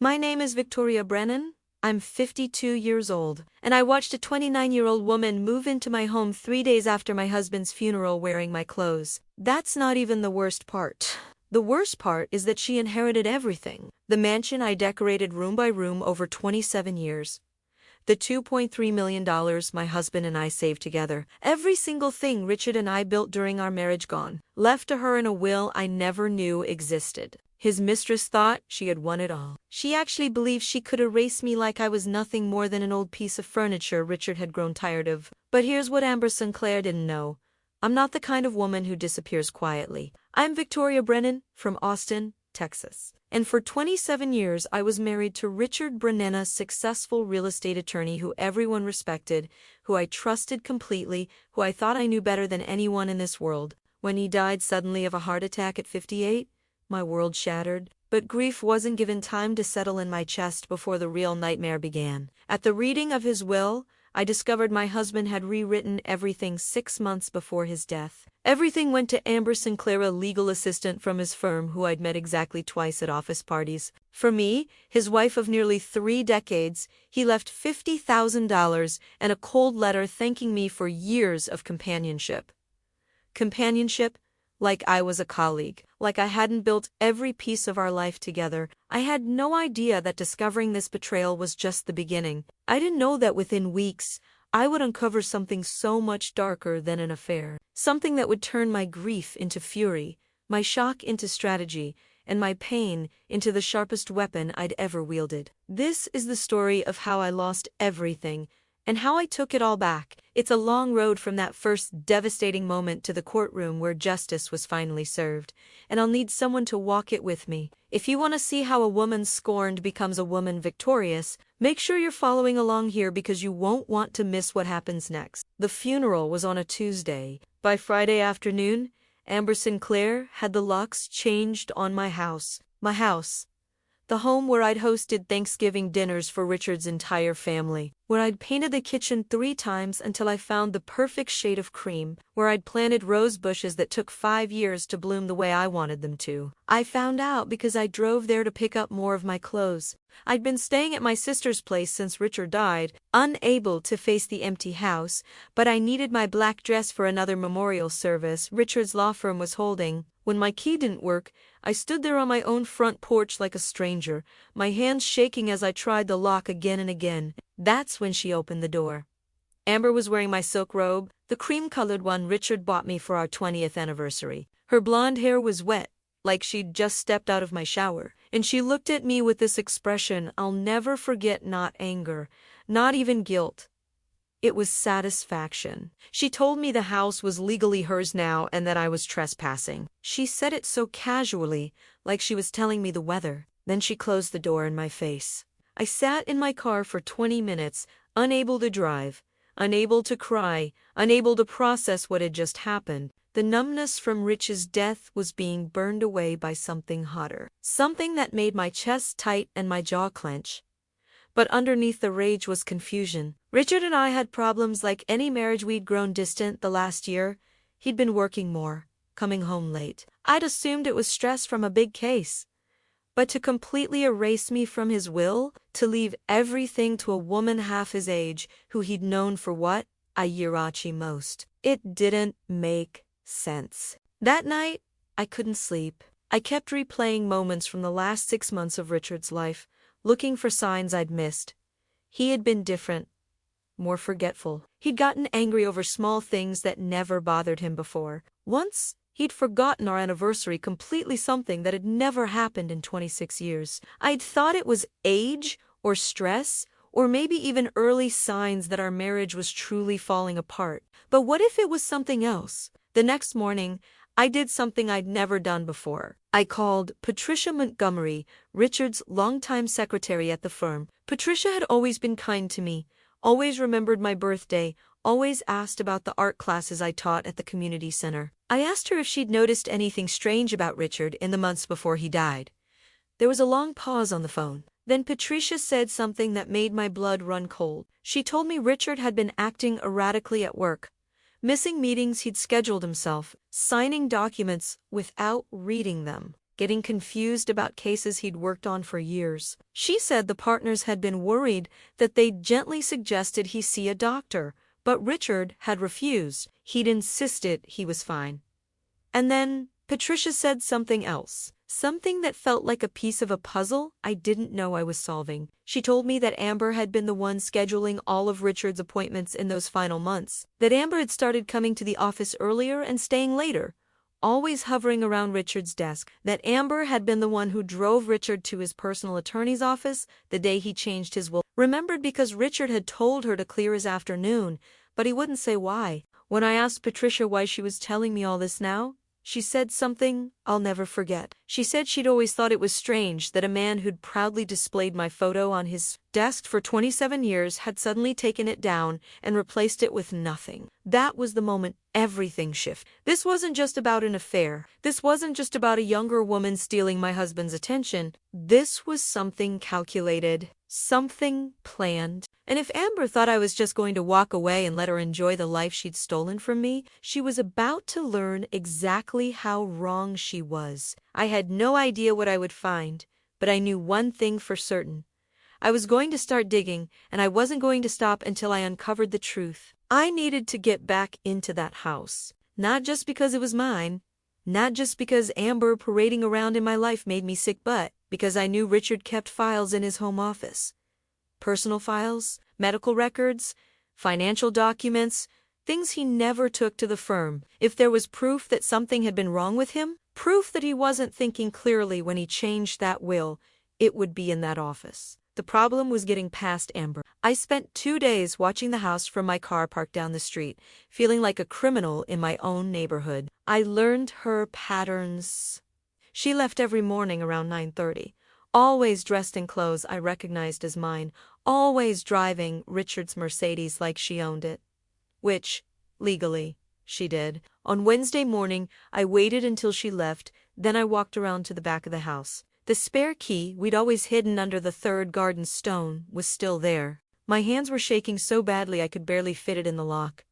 My name is Victoria Brennan. I'm 52 years old, and I watched a 29-year-old woman move into my home 3 days after my husband's funeral wearing my clothes. That's not even the worst part. The worst part is that she inherited everything. The mansion I decorated room by room over 27 years. The $2.3 million my husband and I saved together. Every single thing Richard and I built during our marriage gone. Left to her in a will I never knew existed. His mistress thought she had won it all. She actually believed she could erase me like I was nothing more than an old piece of furniture Richard had grown tired of. But here's what Amber Sinclair didn't know. I'm not the kind of woman who disappears quietly. I'm Victoria Brennan from Austin, Texas. And for 27 years I was married to Richard Brennan, a successful real estate attorney who everyone respected, who I trusted completely, who I thought I knew better than anyone in this world. When he died suddenly of a heart attack at 58, my world shattered. But grief wasn't given time to settle in my chest before the real nightmare began. At the reading of his will, I discovered my husband had rewritten everything 6 months before his death. Everything went to Amber Sinclair, a legal assistant from his firm who I'd met exactly twice at office parties. For me, his wife of nearly 3 decades, he left $50,000 and a cold letter thanking me for years of companionship. Companionship? Like I was a colleague, like I hadn't built every piece of our life together. I had no idea that discovering this betrayal was just the beginning. I didn't know that within weeks, I would uncover something so much darker than an affair. Something that would turn my grief into fury, my shock into strategy, and my pain into the sharpest weapon I'd ever wielded. This is the story of how I lost everything, and how I took it all back. It's a long road from that first devastating moment to the courtroom where justice was finally served, and I'll need someone to walk it with me. If you want to see how a woman scorned becomes a woman victorious, make sure you're following along here because you won't want to miss what happens next. The funeral was on a Tuesday. By Friday afternoon, Amber Sinclair had the locks changed on my house. My house. The home where I'd hosted Thanksgiving dinners for Richard's entire family, where I'd painted the kitchen 3 times until I found the perfect shade of cream, where I'd planted rose bushes that took 5 years to bloom the way I wanted them to. I found out because I drove there to pick up more of my clothes. I'd been staying at my sister's place since Richard died, unable to face the empty house, but I needed my black dress for another memorial service Richard's law firm was holding. When my key didn't work, I stood there on my own front porch like a stranger, my hands shaking as I tried the lock again and again. That's when she opened the door. Amber was wearing my silk robe, the cream-colored one Richard bought me for our 20th anniversary. Her blonde hair was wet, like she'd just stepped out of my shower, and she looked at me with this expression I'll never forget, not anger, not even guilt. It was satisfaction. She told me the house was legally hers now and that I was trespassing. She said it so casually, like she was telling me the weather. Then she closed the door in my face. I sat in my car for 20 minutes, unable to drive, unable to cry, unable to process what had just happened. The numbness from Rich's death was being burned away by something hotter. Something that made my chest tight and my jaw clench. But underneath the rage was confusion. Richard and I had problems like any marriage. We'd grown distant the last year. He'd been working more, coming home late. I'd assumed it was stress from a big case. But to completely erase me from his will, to leave everything to a woman half his age, who he'd known for what? A year most. It didn't make sense. That night, I couldn't sleep. I kept replaying moments from the last 6 months of Richard's life, looking for signs I'd missed. He had been different, more forgetful. He'd gotten angry over small things that never bothered him before. Once, he'd forgotten our anniversary completely, something that had never happened in 26 years. I'd thought it was age or stress, or maybe even early signs that our marriage was truly falling apart. But what if it was something else? The next morning, I did something I'd never done before. I called Patricia Montgomery, Richard's longtime secretary at the firm. Patricia had always been kind to me, always remembered my birthday, always asked about the art classes I taught at the community center. I asked her if she'd noticed anything strange about Richard in the months before he died. There was a long pause on the phone. Then Patricia said something that made my blood run cold. She told me Richard had been acting erratically at work, missing meetings he'd scheduled himself, signing documents without reading them, getting confused about cases he'd worked on for years. She said the partners had been worried that they'd gently suggested he see a doctor, but Richard had refused. He'd insisted he was fine. And then Patricia said something else. Something that felt like a piece of a puzzle I didn't know I was solving. She told me that Amber had been the one scheduling all of Richard's appointments in those final months. That Amber had started coming to the office earlier and staying later, always hovering around Richard's desk. That Amber had been the one who drove Richard to his personal attorney's office the day he changed his will. Remembered because Richard had told her to clear his afternoon, but he wouldn't say why. When I asked Patricia why she was telling me all this now, she said something I'll never forget. She said she'd always thought it was strange that a man who'd proudly displayed my photo on his desk for 27 years had suddenly taken it down and replaced it with nothing. That was the moment everything shifted. This wasn't just about an affair. This wasn't just about a younger woman stealing my husband's attention. This was something calculated, something planned. And if Amber thought I was just going to walk away and let her enjoy the life she'd stolen from me, she was about to learn exactly how wrong she was. I had no idea what I would find, but I knew one thing for certain. I was going to start digging, and I wasn't going to stop until I uncovered the truth. I needed to get back into that house. Not just because it was mine, not just because Amber parading around in my life made me sick, but because I knew Richard kept files in his home office. Personal files, medical records, financial documents, things he never took to the firm. If there was proof that something had been wrong with him, proof that he wasn't thinking clearly when he changed that will, it would be in that office. The problem was getting past Amber. I spent 2 days watching the house from my car parked down the street, feeling like a criminal in my own neighborhood. I learned her patterns. She left every morning around 9:30. Always dressed in clothes I recognized as mine, always driving Richard's Mercedes like she owned it. Which, legally, she did. On Wednesday morning, I waited until she left, then I walked around to the back of the house. The spare key we'd always hidden under the third garden stone was still there. My hands were shaking so badly I could barely fit it in the lock.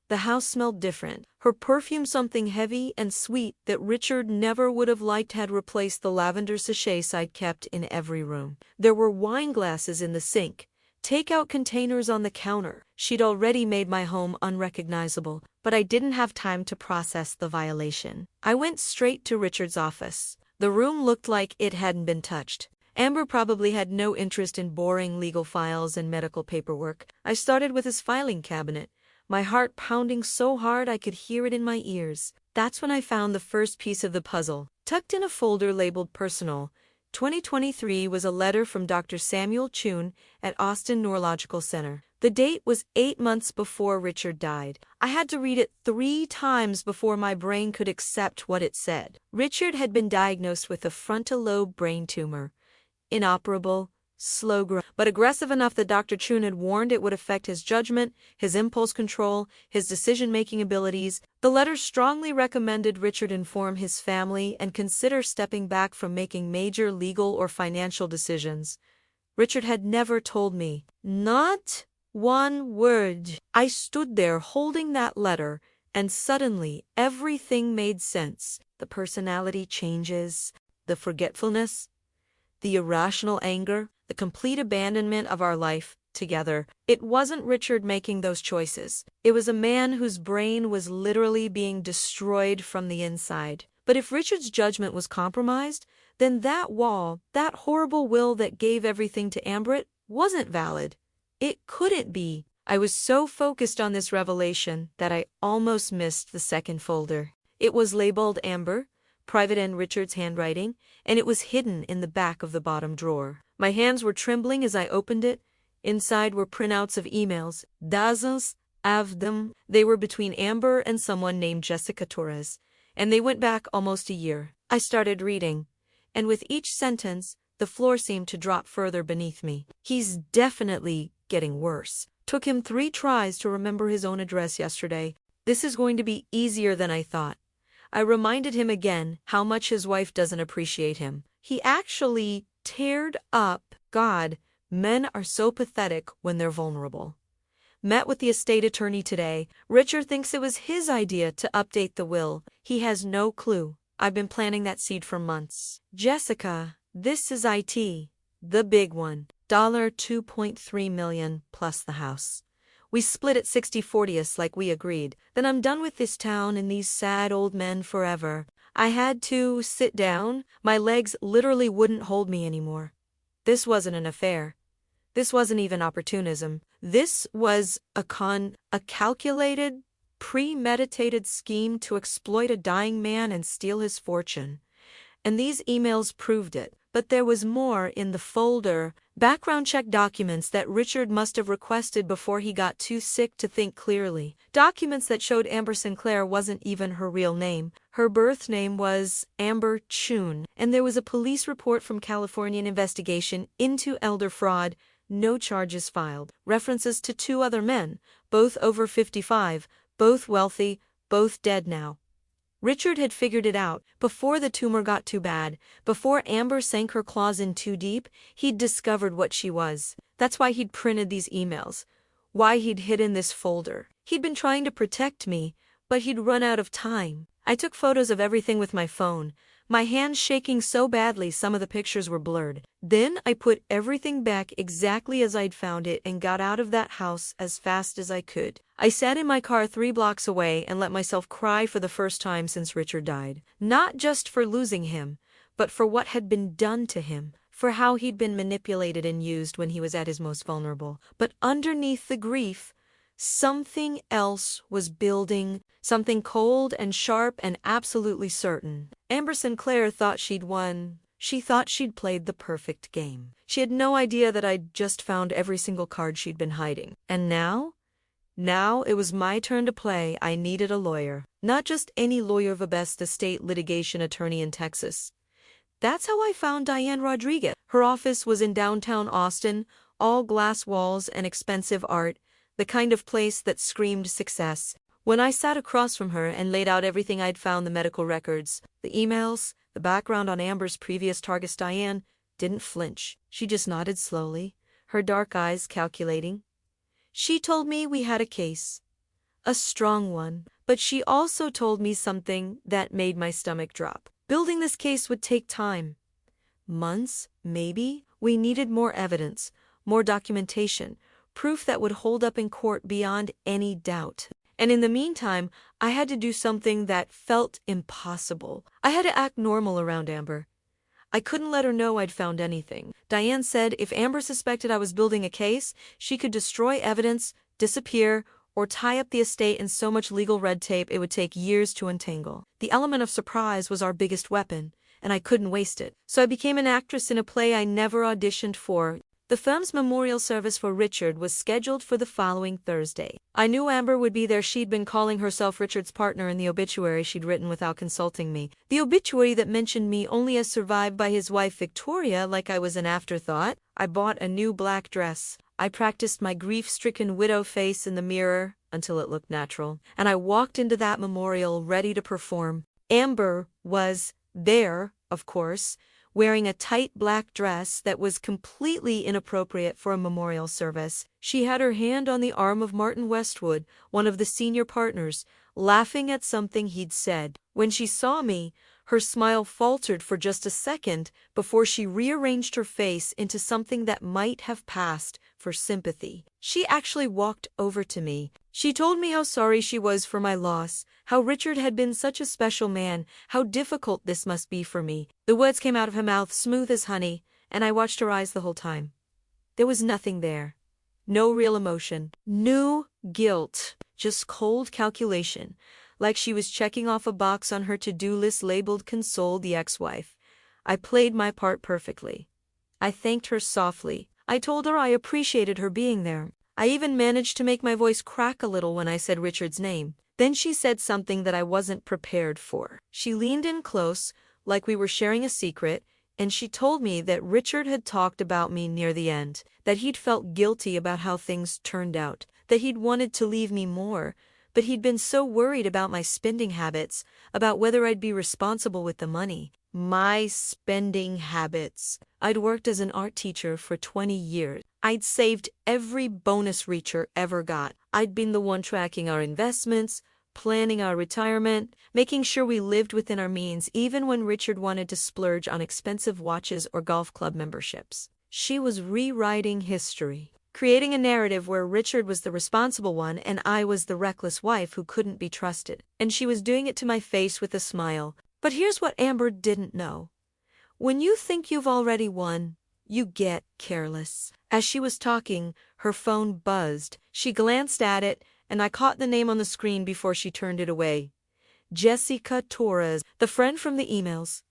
The house smelled different. Her perfume, something heavy and sweet that Richard never would have liked, had replaced the lavender sachets I'd kept in every room. There were wine glasses in the sink, takeout containers on the counter. She'd already made my home unrecognizable, but I didn't have time to process the violation. I went straight to Richard's office. The room looked like it hadn't been touched. Amber probably had no interest in boring legal files and medical paperwork. I started with his filing cabinet, my heart pounding so hard I could hear it in my ears. That's when I found the first piece of the puzzle. Tucked in a folder labeled Personal, 2023 was a letter from Dr. Samuel Chun at Austin Neurological Center. The date was 8 months before Richard died. I had to read it 3 times before my brain could accept what it said. Richard had been diagnosed with a frontal lobe brain tumor. Inoperable, slow growth, but aggressive enough that Dr. Chun had warned it would affect his judgment, his impulse control, his decision-making abilities. The letter strongly recommended Richard inform his family and consider stepping back from making major legal or financial decisions. Richard had never told me. Not one word. I stood there holding that letter, and suddenly everything made sense. The personality changes, the forgetfulness, the irrational anger, the complete abandonment of our life together. It wasn't Richard making those choices. It was a man whose brain was literally being destroyed from the inside. But if Richard's judgment was compromised, then that wall, that horrible will that gave everything to Amber, wasn't valid. It couldn't be. I was so focused on this revelation that I almost missed the second folder. It was labeled Amber, private in Richard's handwriting, and it was hidden in the back of the bottom drawer. My hands were trembling as I opened it. Inside were printouts of emails, dozens of them. They were between Amber and someone named Jessica Torres, and they went back almost a year. I started reading, and with each sentence, the floor seemed to drop further beneath me. He's definitely getting worse. Took him 3 tries to remember his own address yesterday. This is going to be easier than I thought. I reminded him again how much his wife doesn't appreciate him. He actually teared up. God, men are so pathetic when they're vulnerable. Met with the estate attorney today. Richard thinks it was his idea to update the will. He has no clue. I've been planting that seed for months. Jessica, this is IT. The big one. $2.3 million plus the house. We split it 60-40 like we agreed. Then I'm done with this town and these sad old men forever. I had to sit down. My legs literally wouldn't hold me anymore. This wasn't an affair. This wasn't even opportunism. This was a calculated, premeditated scheme to exploit a dying man and steal his fortune. And these emails proved it. But there was more in the folder, background check documents that Richard must have requested before he got too sick to think clearly. Documents that showed Amber Sinclair wasn't even her real name. Her birth name was Amber Chun, and there was a police report from Californian investigation into elder fraud, no charges filed. References to 2 other men, both over 55, both wealthy, both dead now. Richard had figured it out. Before the tumor got too bad, before Amber sank her claws in too deep, he'd discovered what she was. That's why he'd printed these emails. Why he'd hidden this folder. He'd been trying to protect me, but he'd run out of time. I took photos of everything with my phone, my hands shaking so badly some of the pictures were blurred. Then I put everything back exactly as I'd found it and got out of that house as fast as I could. I sat in my car 3 blocks away and let myself cry for the first time since Richard died. Not just for losing him, but for what had been done to him, for how he'd been manipulated and used when he was at his most vulnerable. But underneath the grief, something else was building, something cold and sharp and absolutely certain. Amber Sinclair thought she'd won. She thought she'd played the perfect game. She had no idea that I'd just found every single card she'd been hiding. And now? Now it was my turn to play. I needed a lawyer. Not just any lawyer, the best estate litigation attorney in Texas. That's how I found Diane Rodriguez. Her office was in downtown Austin, all glass walls and expensive art, the kind of place that screamed success. When I sat across from her and laid out everything I'd found, the medical records, the emails, the background on Amber's previous target, Diane didn't flinch. She just nodded slowly, her dark eyes calculating. She told me we had a case. A strong one. But she also told me something that made my stomach drop. Building this case would take time. Months, maybe. We needed more evidence, more documentation, proof that would hold up in court beyond any doubt. And in the meantime, I had to do something that felt impossible. I had to act normal around Amber. I couldn't let her know I'd found anything. Diane said if Amber suspected I was building a case, she could destroy evidence, disappear, or tie up the estate in so much legal red tape it would take years to untangle. The element of surprise was our biggest weapon, and I couldn't waste it. So I became an actress in a play I never auditioned for. The firm's memorial service for Richard was scheduled for the following Thursday. I knew Amber would be there. She'd been calling herself Richard's partner in the obituary she'd written without consulting me. The obituary that mentioned me only as survived by his wife Victoria, like I was an afterthought. I bought a new black dress. I practiced my grief-stricken widow face in the mirror until it looked natural. And I walked into that memorial ready to perform. Amber was there, of course, wearing a tight black dress that was completely inappropriate for a memorial service. She had her hand on the arm of Martin Westwood, one of the senior partners, laughing at something he'd said. When she saw me, her smile faltered for just a second before she rearranged her face into something that might have passed for sympathy. She actually walked over to me. She told me how sorry she was for my loss, how Richard had been such a special man, how difficult this must be for me. The words came out of her mouth smooth as honey, and I watched her eyes the whole time. There was nothing there. No real emotion. No guilt. Just cold calculation. Like she was checking off a box on her to-do list labeled "Console the ex-wife." I played my part perfectly. I thanked her softly. I told her I appreciated her being there. I even managed to make my voice crack a little when I said Richard's name. Then she said something that I wasn't prepared for. She leaned in close, like we were sharing a secret, and she told me that Richard had talked about me near the end, that he'd felt guilty about how things turned out, that he'd wanted to leave me more, but he'd been so worried about my spending habits, about whether I'd be responsible with the money. My spending habits. I'd worked as an art teacher for 20 years. I'd saved every bonus Reacher ever got. I'd been the one tracking our investments, planning our retirement, making sure we lived within our means even when Richard wanted to splurge on expensive watches or golf club memberships. She was rewriting history, creating a narrative where Richard was the responsible one and I was the reckless wife who couldn't be trusted. And she was doing it to my face with a smile. But here's what Amber didn't know. When you think you've already won, you get careless. As she was talking, her phone buzzed. She glanced at it, and I caught the name on the screen before she turned it away. Jessica Torres, the friend from the emails.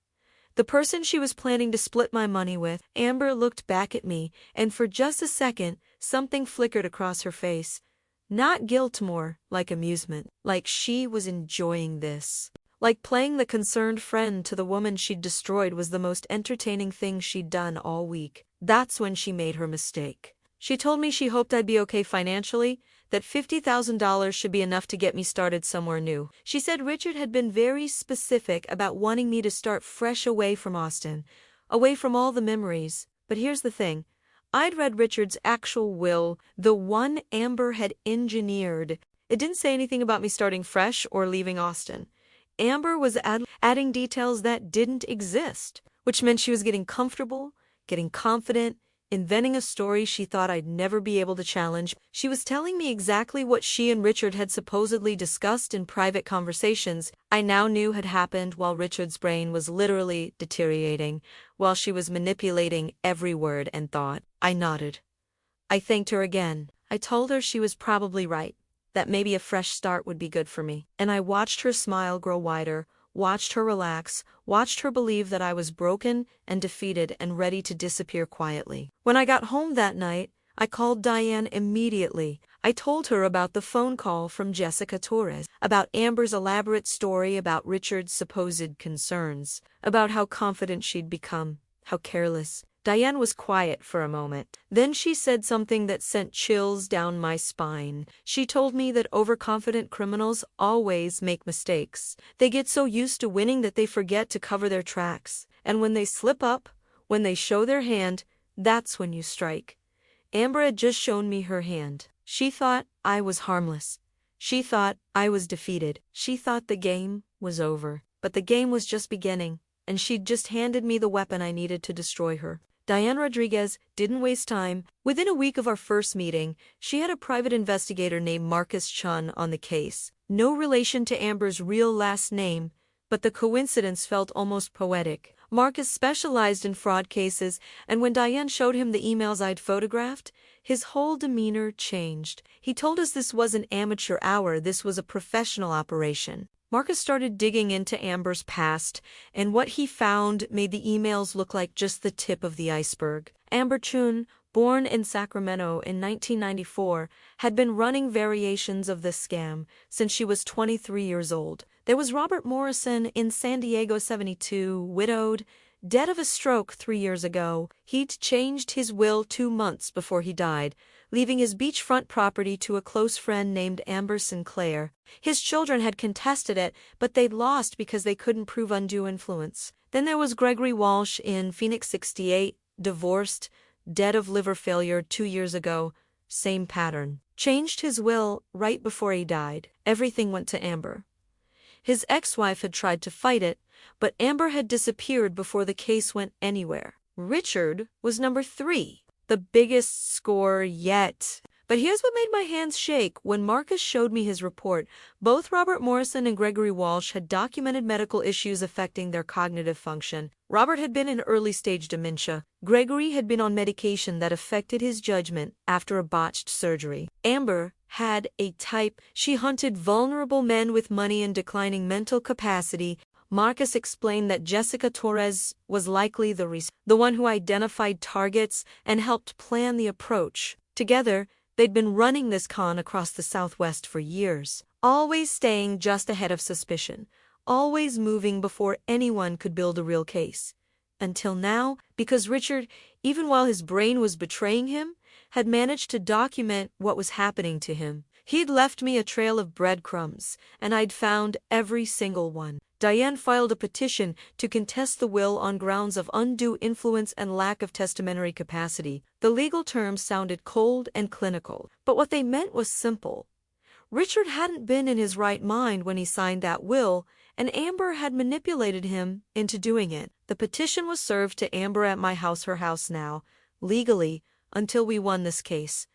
The person she was planning to split my money with. Amber looked back at me, and for just a second, something flickered across her face. Not guilt, more like amusement. Like she was enjoying this. Like playing the concerned friend to the woman she'd destroyed was the most entertaining thing she'd done all week. That's when she made her mistake. She told me she hoped I'd be okay financially, that $50,000 should be enough to get me started somewhere new. She said Richard had been very specific about wanting me to start fresh away from Austin, away from all the memories. But here's the thing. I'd read Richard's actual will, the one Amber had engineered. It didn't say anything about me starting fresh or leaving Austin. Amber was adding details that didn't exist, which meant she was getting comfortable, getting confident, inventing a story she thought I'd never be able to challenge. She was telling me exactly what she and Richard had supposedly discussed in private conversations I now knew had happened while Richard's brain was literally deteriorating, while she was manipulating every word and thought. I nodded. I thanked her again. I told her she was probably right, that maybe a fresh start would be good for me. And I watched her smile grow wider, watched her relax, watched her believe that I was broken and defeated and ready to disappear quietly. When I got home that night, I called Diane immediately. I told her about the phone call from Jessica Torres, about Amber's elaborate story about Richard's supposed concerns, about how confident she'd become, how careless. Diane was quiet for a moment. Then she said something that sent chills down my spine. She told me that overconfident criminals always make mistakes. They get so used to winning that they forget to cover their tracks. And when they slip up, when they show their hand, that's when you strike. Amber had just shown me her hand. She thought I was harmless. She thought I was defeated. She thought the game was over. But the game was just beginning, and she'd just handed me the weapon I needed to destroy her. Diane Rodriguez didn't waste time. Within a week of our first meeting, she had a private investigator named Marcus Chun on the case. No relation to Amber's real last name, but the coincidence felt almost poetic. Marcus specialized in fraud cases, and when Diane showed him the emails I'd photographed, his whole demeanor changed. He told us this wasn't amateur hour, this was a professional operation. Marcus started digging into Amber's past, and what he found made the emails look like just the tip of the iceberg. Amber Chun, born in Sacramento in 1994, had been running variations of this scam since she was 23 years old. There was Robert Morrison in San Diego, 72, widowed, dead of a stroke 3 years ago. He'd changed his will 2 months before he died, leaving his beachfront property to a close friend named Amber Sinclair. His children had contested it, but they'd lost because they couldn't prove undue influence. Then there was Gregory Walsh in Phoenix, 68, divorced, dead of liver failure 2 years ago, same pattern. Changed his will right before he died. Everything went to Amber. His ex-wife had tried to fight it, but Amber had disappeared before the case went anywhere. Richard was number 3. The biggest score yet. But here's what made my hands shake. When Marcus showed me his report, both Robert Morrison and Gregory Walsh had documented medical issues affecting their cognitive function. Robert had been in early-stage dementia. Gregory had been on medication that affected his judgment after a botched surgery. Amber had a type. She hunted vulnerable men with money and declining mental capacity. Marcus explained that Jessica Torres was likely the one who identified targets and helped plan the approach. Together, they'd been running this con across the Southwest for years, always staying just ahead of suspicion, always moving before anyone could build a real case. Until now, because Richard, even while his brain was betraying him, had managed to document what was happening to him. He'd left me a trail of breadcrumbs, and I'd found every single one. Diane filed a petition to contest the will on grounds of undue influence and lack of testamentary capacity. The legal terms sounded cold and clinical, but what they meant was simple. Richard hadn't been in his right mind when he signed that will, and Amber had manipulated him into doing it. The petition was served to Amber at my house, her house now, legally, until we won this case.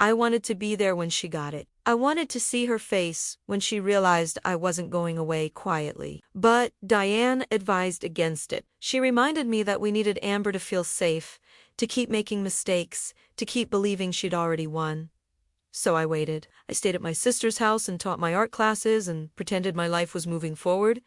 I wanted to be there when she got it. I wanted to see her face when she realized I wasn't going away quietly. But Diane advised against it. She reminded me that we needed Amber to feel safe, to keep making mistakes, to keep believing she'd already won. So I waited. I stayed at my sister's house and taught my art classes and pretended my life was moving forward.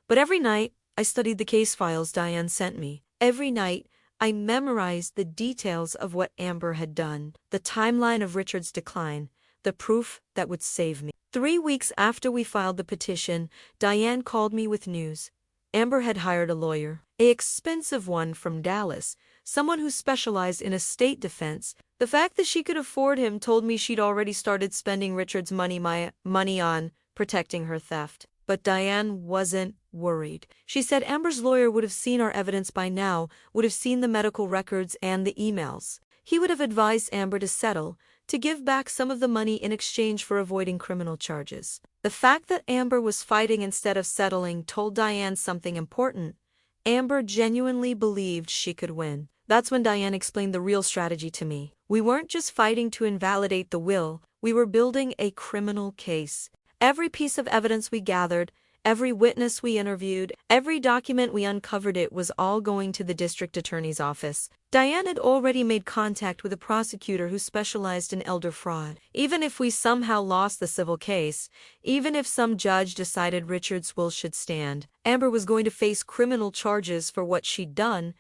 But every night, I studied the case files Diane sent me. Every night, I memorized the details of what Amber had done, the timeline of Richard's decline, the proof that would save me. 3 weeks after we filed the petition, Diane called me with news. Amber had hired a lawyer, an expensive one from Dallas, someone who specialized in estate defense. The fact that she could afford him told me she'd already started spending Richard's money on protecting her theft. But Diane wasn't worried. She said Amber's lawyer would have seen our evidence by now, would have seen the medical records and the emails. He would have advised Amber to settle, to give back some of the money in exchange for avoiding criminal charges. The fact that Amber was fighting instead of settling told Diane something important. Amber genuinely believed she could win. That's when Diane explained the real strategy to me. We weren't just fighting to invalidate the will, we were building a criminal case. Every piece of evidence we gathered, every witness we interviewed, every document we uncovered, it was all going to the district attorney's office. Diane had already made contact with a prosecutor who specialized in elder fraud. Even if we somehow lost the civil case, even if some judge decided Richard's will should stand, Amber was going to face criminal charges for what she'd done.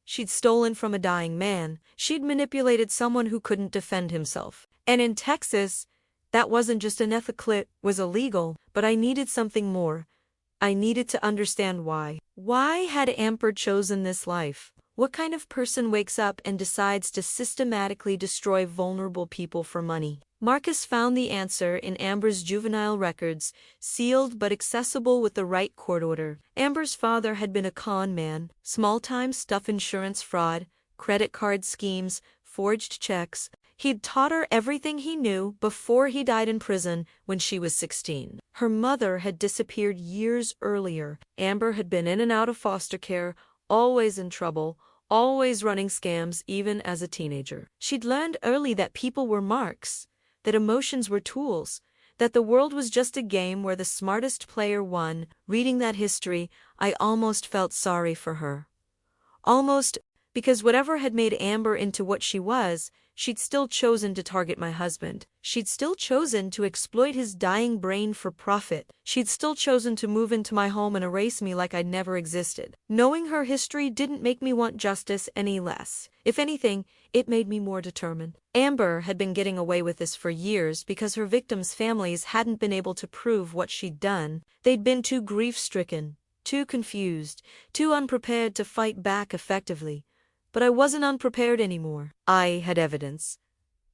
She'd stolen from a dying man. She'd manipulated someone who couldn't defend himself. And in Texas, that wasn't just unethical, it was illegal. But I needed something more. I needed to understand why. Why had Amber chosen this life? What kind of person wakes up and decides to systematically destroy vulnerable people for money? Marcus found the answer in Amber's juvenile records, sealed but accessible with the right court order. Amber's father had been a con man, small-time stuff insurance fraud, credit card schemes, forged checks. He'd taught her everything he knew before he died in prison when she was 16. Her mother had disappeared years earlier. Amber had been in and out of foster care, always in trouble, always running scams even as a teenager. She'd learned early that people were marks, that emotions were tools, that the world was just a game where the smartest player won. Reading that history, I almost felt sorry for her. Almost, because whatever had made Amber into what she was, she'd still chosen to target my husband. She'd still chosen to exploit his dying brain for profit. She'd still chosen to move into my home and erase me like I'd never existed. Knowing her history didn't make me want justice any less. If anything, it made me more determined. Amber had been getting away with this for years because her victims' families hadn't been able to prove what she'd done. They'd been too grief-stricken, too confused, too unprepared to fight back effectively. But I wasn't unprepared anymore. I had evidence.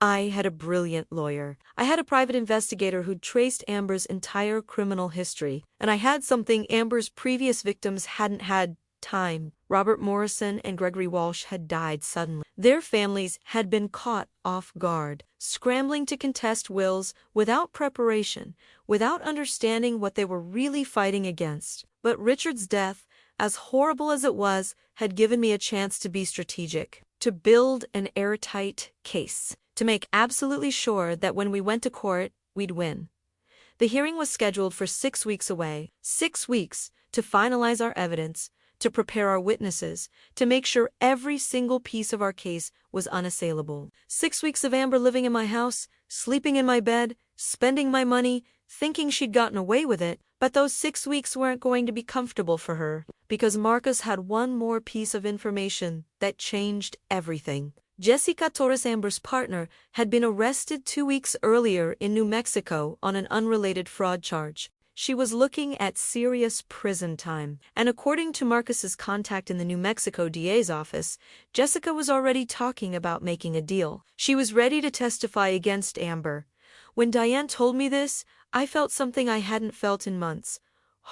I had a brilliant lawyer. I had a private investigator who'd traced Amber's entire criminal history. And I had something Amber's previous victims hadn't had: time. Robert Morrison and Gregory Walsh had died suddenly. Their families had been caught off guard, scrambling to contest wills without preparation, without understanding what they were really fighting against. But Richard's death, as horrible as it was, had given me a chance to be strategic, to build an airtight case, to make absolutely sure that when we went to court, we'd win. The hearing was scheduled for 6 weeks away. 6 weeks to finalize our evidence, to prepare our witnesses, to make sure every single piece of our case was unassailable. 6 weeks of Amber living in my house, sleeping in my bed, spending my money, thinking she'd gotten away with it. But those 6 weeks weren't going to be comfortable for her, because Marcus had one more piece of information that changed everything. Jessica Torres, Amber's partner, had been arrested 2 weeks earlier in New Mexico on an unrelated fraud charge. She was looking at serious prison time, and according to Marcus's contact in the New Mexico DA's office, Jessica was already talking about making a deal. She was ready to testify against Amber. When Diane told me this, I felt something I hadn't felt in months.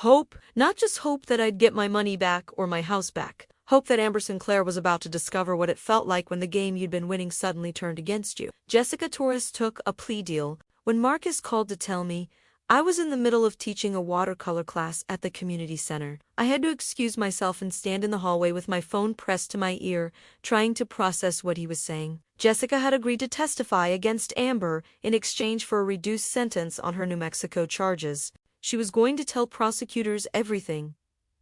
Hope, not just hope that I'd get my money back or my house back. Hope that Amber Sinclair was about to discover what it felt like when the game you'd been winning suddenly turned against you. Jessica Torres took a plea deal. When Marcus called to tell me, I was in the middle of teaching a watercolor class at the community center. I had to excuse myself and stand in the hallway with my phone pressed to my ear, trying to process what he was saying. Jessica had agreed to testify against Amber in exchange for a reduced sentence on her New Mexico charges. She was going to tell prosecutors everything: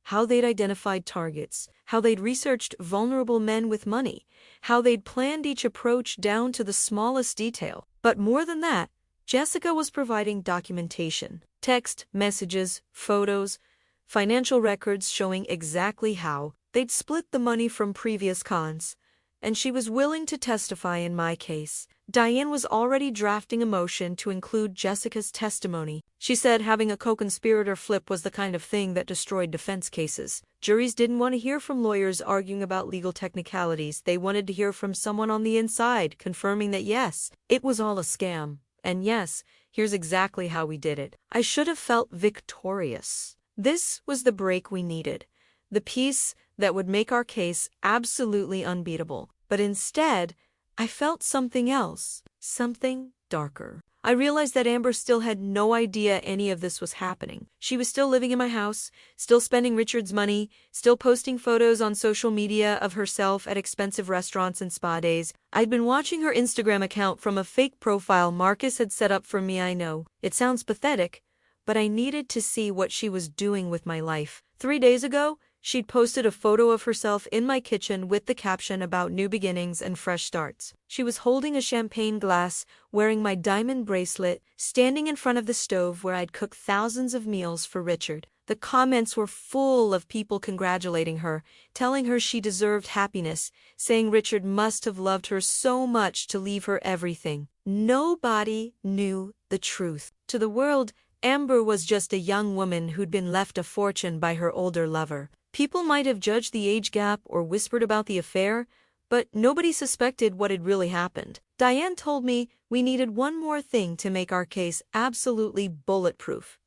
how they'd identified targets, how they'd researched vulnerable men with money, how they'd planned each approach down to the smallest detail. But more than that, Jessica was providing documentation: text, messages, photos, financial records showing exactly how they'd split the money from previous cons. And she was willing to testify in my case. Diane was already drafting a motion to include Jessica's testimony. She said having a co-conspirator flip was the kind of thing that destroyed defense cases. Juries didn't want to hear from lawyers arguing about legal technicalities. They wanted to hear from someone on the inside, confirming that yes, it was all a scam. And yes, here's exactly how we did it. I should have felt victorious. This was the break we needed, the piece that would make our case absolutely unbeatable. But instead, I felt something else, something darker. I realized that Amber still had no idea any of this was happening. She was still living in my house, still spending Richard's money, still posting photos on social media of herself at expensive restaurants and spa days. I'd been watching her Instagram account from a fake profile Marcus had set up for me. I know it sounds pathetic, but I needed to see what she was doing with my life. 3 days ago, she'd posted a photo of herself in my kitchen with the caption about new beginnings and fresh starts. She was holding a champagne glass, wearing my diamond bracelet, standing in front of the stove where I'd cooked thousands of meals for Richard. The comments were full of people congratulating her, telling her she deserved happiness, saying Richard must have loved her so much to leave her everything. Nobody knew the truth. To the world, Amber was just a young woman who'd been left a fortune by her older lover. People might have judged the age gap or whispered about the affair, but nobody suspected what had really happened. Diane told me we needed one more thing to make our case absolutely bulletproof: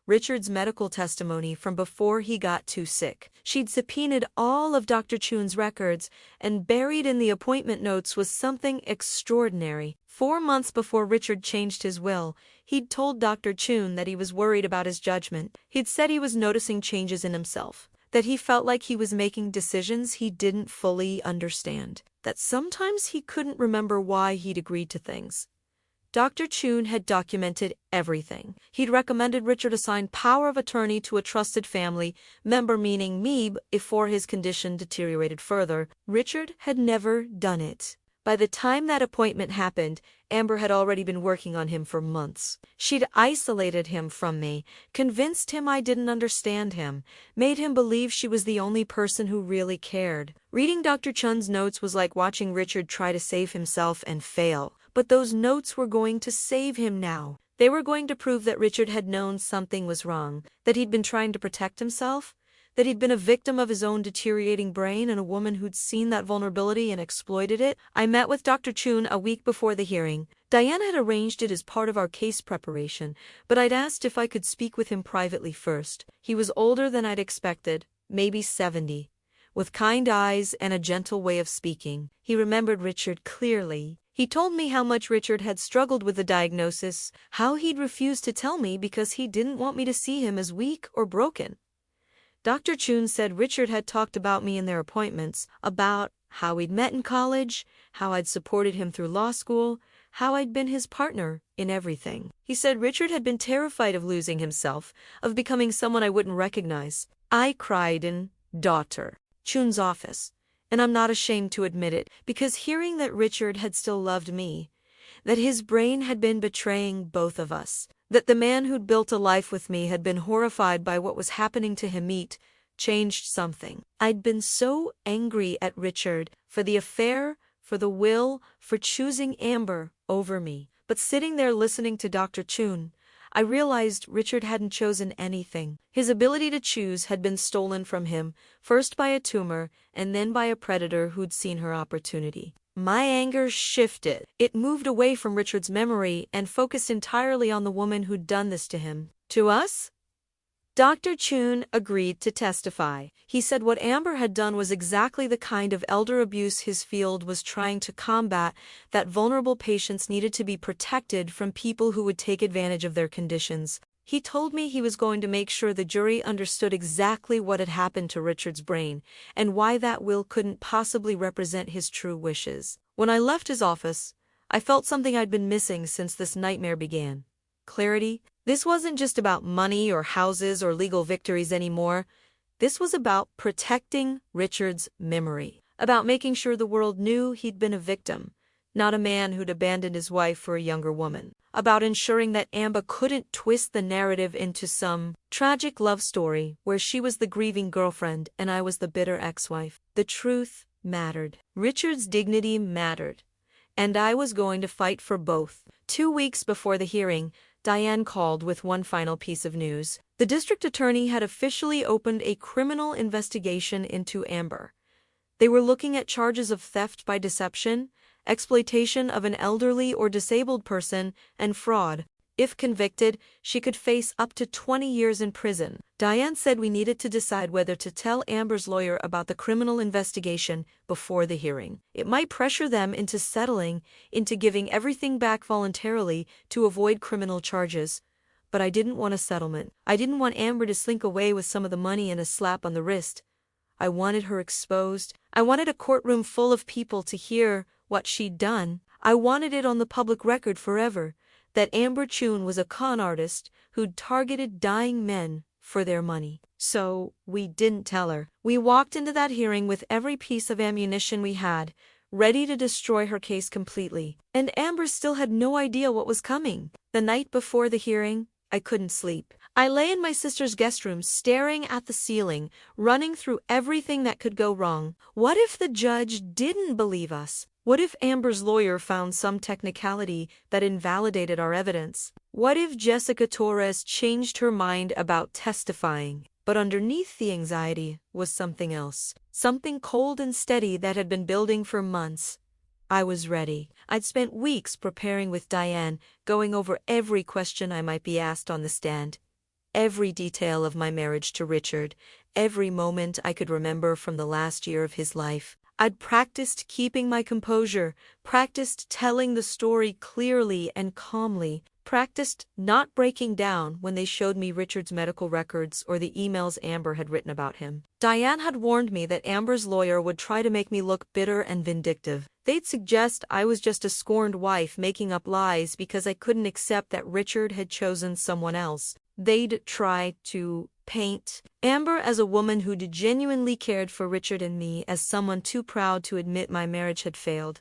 Richard's medical testimony from before he got too sick. She'd subpoenaed all of Dr. Choon's records, and buried in the appointment notes was something extraordinary. 4 months before Richard changed his will, he'd told Dr. Choon that he was worried about his judgment. He'd said he was noticing changes in himself, that he felt like he was making decisions he didn't fully understand, that sometimes he couldn't remember why he'd agreed to things. Dr. Choon had documented everything. He'd recommended Richard assign power of attorney to a trusted family member, meaning me, before his condition deteriorated further. Richard had never done it. By the time that appointment happened, Amber had already been working on him for months. She'd isolated him from me, convinced him I didn't understand him, made him believe she was the only person who really cared. Reading Dr. Chun's notes was like watching Richard try to save himself and fail. But those notes were going to save him now. They were going to prove that Richard had known something was wrong, that he'd been trying to protect himself, that he'd been a victim of his own deteriorating brain and a woman who'd seen that vulnerability and exploited it. I met with Dr. Choon a week before the hearing. Diane had arranged it as part of our case preparation, but I'd asked if I could speak with him privately first. He was older than I'd expected, maybe 70, with kind eyes and a gentle way of speaking. He remembered Richard clearly. He told me how much Richard had struggled with the diagnosis, how he'd refused to tell me because he didn't want me to see him as weak or broken. Dr. Choon said Richard had talked about me in their appointments, about how we'd met in college, how I'd supported him through law school, how I'd been his partner in everything. He said Richard had been terrified of losing himself, of becoming someone I wouldn't recognize. I cried in Dr. Choon's office, and I'm not ashamed to admit it, because hearing that Richard had still loved me, that his brain had been betraying both of us, that the man who'd built a life with me had been horrified by what was happening to him, changed something. I'd been so angry at Richard for the affair, for the will, for choosing Amber over me. But sitting there listening to Dr. Choon, I realized Richard hadn't chosen anything. His ability to choose had been stolen from him, first by a tumor and then by a predator who'd seen her opportunity. My anger shifted. It moved away from Richard's memory and focused entirely on the woman who'd done this to him. To us? Dr. Chun agreed to testify. He said what Amber had done was exactly the kind of elder abuse his field was trying to combat, that vulnerable patients needed to be protected from people who would take advantage of their conditions. He told me he was going to make sure the jury understood exactly what had happened to Richard's brain, and why that will couldn't possibly represent his true wishes. When I left his office, I felt something I'd been missing since this nightmare began. Clarity. This wasn't just about money or houses or legal victories anymore. This was about protecting Richard's memory, about making sure the world knew he'd been a victim, not a man who'd abandoned his wife for a younger woman, about ensuring that Amber couldn't twist the narrative into some tragic love story where she was the grieving girlfriend and I was the bitter ex-wife. The truth mattered. Richard's dignity mattered. And I was going to fight for both. 2 weeks before the hearing, Diane called with one final piece of news. The district attorney had officially opened a criminal investigation into Amber. They were looking at charges of theft by deception, exploitation of an elderly or disabled person, and fraud. If convicted, she could face up to 20 years in prison. Diane said we needed to decide whether to tell Amber's lawyer about the criminal investigation before the hearing. It might pressure them into settling, into giving everything back voluntarily to avoid criminal charges. But I didn't want a settlement. I didn't want Amber to slink away with some of the money and a slap on the wrist. I wanted her exposed. I wanted a courtroom full of people to hear what she'd done. I wanted it on the public record forever, that Amber Chun was a con artist who'd targeted dying men for their money. So, we didn't tell her. We walked into that hearing with every piece of ammunition we had, ready to destroy her case completely. And Amber still had no idea what was coming. The night before the hearing, I couldn't sleep. I lay in my sister's guest room staring at the ceiling, running through everything that could go wrong. What if the judge didn't believe us? What if Amber's lawyer found some technicality that invalidated our evidence? What if Jessica Torres changed her mind about testifying? But underneath the anxiety was something else. Something cold and steady that had been building for months. I was ready. I'd spent weeks preparing with Diane, going over every question I might be asked on the stand. Every detail of my marriage to Richard, every moment I could remember from the last year of his life. I'd practiced keeping my composure, practiced telling the story clearly and calmly, practiced not breaking down when they showed me Richard's medical records or the emails Amber had written about him. Diane had warned me that Amber's lawyer would try to make me look bitter and vindictive. They'd suggest I was just a scorned wife making up lies because I couldn't accept that Richard had chosen someone else. They'd try to paint Amber as a woman who'd genuinely cared for Richard and me, as someone too proud to admit my marriage had failed.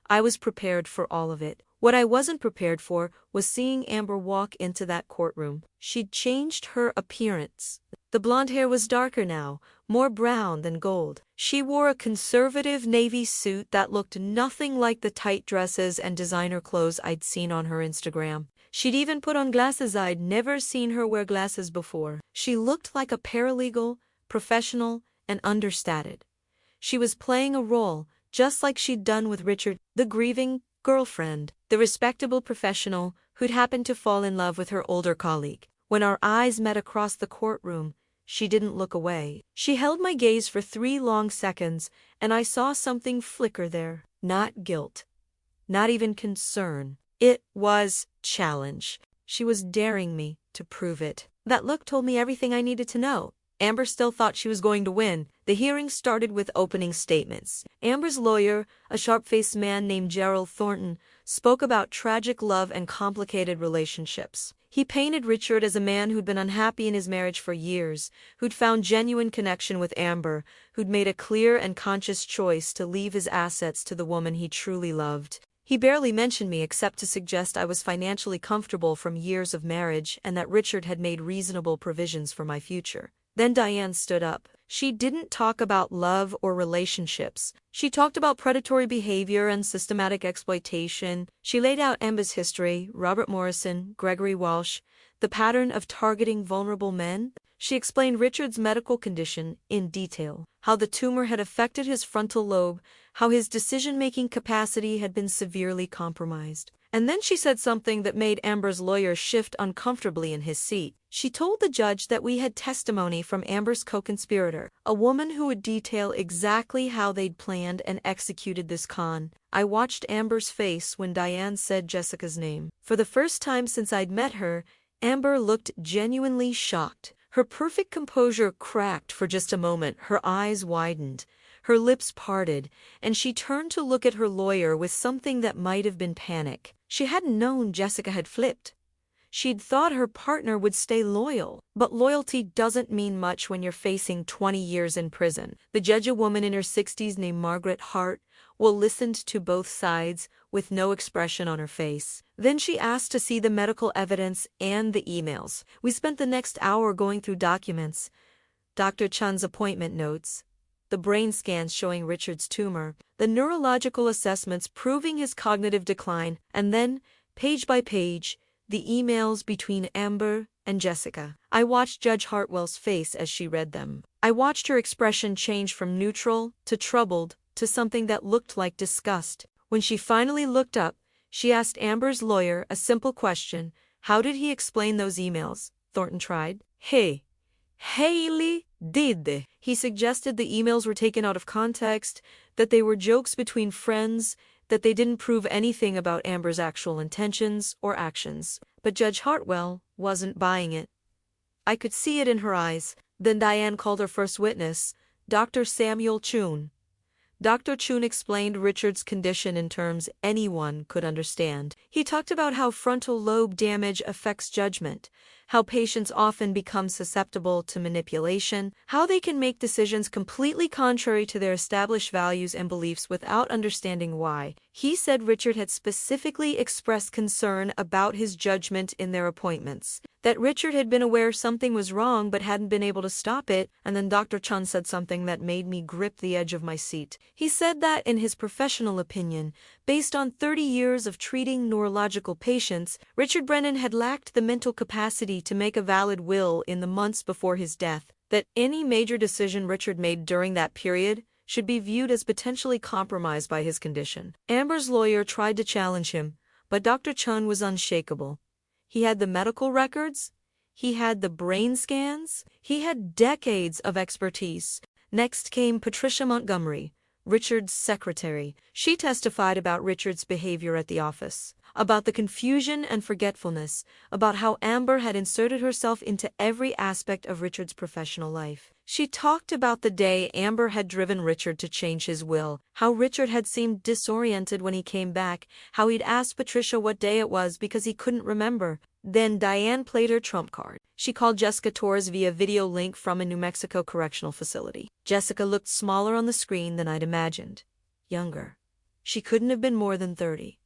I was prepared for all of it. What I wasn't prepared for was seeing Amber walk into that courtroom. She'd changed her appearance. The blonde hair was darker now, more brown than gold. She wore a conservative navy suit that looked nothing like the tight dresses and designer clothes I'd seen on her Instagram. She'd even put on glasses. I'd never seen her wear glasses before. She looked like a paralegal, professional, and understated. She was playing a role, just like she'd done with Richard, the grieving girlfriend, the respectable professional who'd happened to fall in love with her older colleague. When our eyes met across the courtroom, she didn't look away. She held my gaze for 3 long seconds, and I saw something flicker there. Not guilt. Not even concern. It was challenge. She was daring me to prove it. That look told me everything I needed to know. Amber still thought she was going to win. The hearing started with opening statements. Amber's lawyer, a sharp-faced man named Gerald Thornton, spoke about tragic love and complicated relationships. He painted Richard as a man who'd been unhappy in his marriage for years, who'd found genuine connection with Amber, who'd made a clear and conscious choice to leave his assets to the woman he truly loved. He barely mentioned me except to suggest I was financially comfortable from years of marriage and that Richard had made reasonable provisions for my future. Then Diane stood up. She didn't talk about love or relationships. She talked about predatory behavior and systematic exploitation. She laid out Amber's history, Robert Morrison, Gregory Walsh, the pattern of targeting vulnerable men. She explained Richard's medical condition in detail, how the tumor had affected his frontal lobe, how his decision-making capacity had been severely compromised. And then she said something that made Amber's lawyer shift uncomfortably in his seat. She told the judge that we had testimony from Amber's co-conspirator, a woman who would detail exactly how they'd planned and executed this con. I watched Amber's face when Diane said Jessica's name. For the first time since I'd met her, Amber looked genuinely shocked. Her perfect composure cracked for just a moment, her eyes widened, her lips parted, and she turned to look at her lawyer with something that might have been panic. She hadn't known Jessica had flipped. She'd thought her partner would stay loyal. But loyalty doesn't mean much when you're facing 20 years in prison. The judge, a woman in her 60s named Margaret Hart, listened to both sides with no expression on her face. Then she asked to see the medical evidence and the emails. We spent the next hour going through documents, Dr. Chun's appointment notes, the brain scans showing Richard's tumor, the neurological assessments proving his cognitive decline, and then, page by page, the emails between Amber and Jessica. I watched Judge Hartwell's face as she read them. I watched her expression change from neutral to troubled to something that looked like disgust. When she finally looked up, she asked Amber's lawyer a simple question. How did he explain those emails? Thornton tried. Haley did. He suggested the emails were taken out of context, that they were jokes between friends, that they didn't prove anything about Amber's actual intentions or actions. But Judge Hartwell wasn't buying it. I could see it in her eyes. Then Diane called her first witness, Dr. Samuel Chun. Dr. Chun explained Richard's condition in terms anyone could understand. He talked about how frontal lobe damage affects judgment, how patients often become susceptible to manipulation, how they can make decisions completely contrary to their established values and beliefs without understanding why. He said Richard had specifically expressed concern about his judgment in their appointments, that Richard had been aware something was wrong but hadn't been able to stop it, and then Dr. Chun said something that made me grip the edge of my seat. He said that, in his professional opinion, based on 30 years of treating neurological patients, Richard Brennan had lacked the mental capacity to make a valid will in the months before his death, that any major decision Richard made during that period should be viewed as potentially compromised by his condition. Amber's lawyer tried to challenge him, but Dr. Chun was unshakable. He had the medical records, he had the brain scans, he had decades of expertise. Next came Patricia Montgomery, Richard's secretary. She testified about Richard's behavior at the office, about the confusion and forgetfulness, about how Amber had inserted herself into every aspect of Richard's professional life. She talked about the day Amber had driven Richard to change his will, how Richard had seemed disoriented when he came back, how he'd asked Patricia what day it was because he couldn't remember. Then Diane played her trump card. She called Jessica Torres via video link from a New Mexico correctional facility. Jessica looked smaller on the screen than I'd imagined. Younger. She couldn't have been more than 30.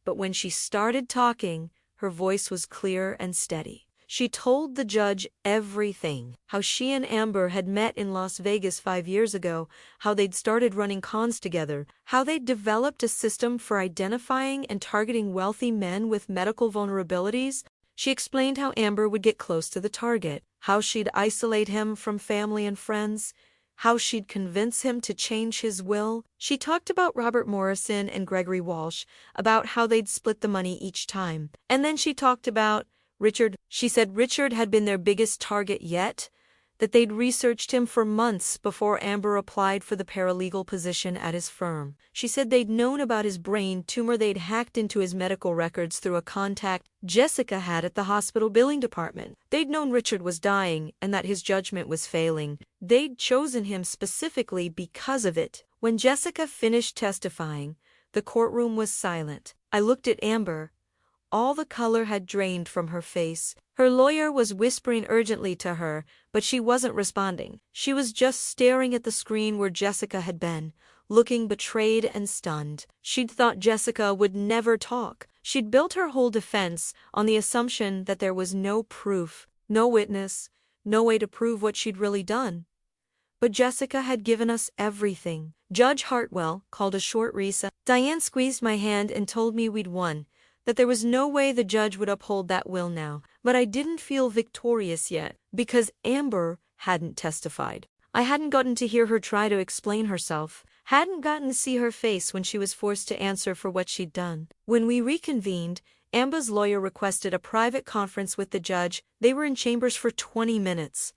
But when she started talking, her voice was clear and steady. She told the judge everything, how she and Amber had met in Las Vegas 5 years ago, how they'd started running cons together, how they'd developed a system for identifying and targeting wealthy men with medical vulnerabilities. She explained how Amber would get close to the target, how she'd isolate him from family and friends, how she'd convince him to change his will. She talked about Robert Morrison and Gregory Walsh, about how they'd split the money each time. And then she talked about Richard. She said Richard had been their biggest target yet, that they'd researched him for months before Amber applied for the paralegal position at his firm. She said they'd known about his brain tumor. They'd hacked into his medical records through a contact Jessica had at the hospital billing department. They'd known Richard was dying and that his judgment was failing. They'd chosen him specifically because of it. When Jessica finished testifying, the courtroom was silent. I looked at Amber. All the color had drained from her face. Her lawyer was whispering urgently to her, but she wasn't responding. She was just staring at the screen where Jessica had been, looking betrayed and stunned. She'd thought Jessica would never talk. She'd built her whole defense on the assumption that there was no proof, no witness, no way to prove what she'd really done. But Jessica had given us everything. Judge Hartwell called a short recess. Diane squeezed my hand and told me we'd won, that there was no way the judge would uphold that will now. But I didn't feel victorious yet, because Amber hadn't testified. I hadn't gotten to hear her try to explain herself, Hadn't gotten to see her face when she was forced to answer for what she'd done. When we reconvened, Amber's lawyer requested a private conference with the judge. They were in chambers for 20 minutes.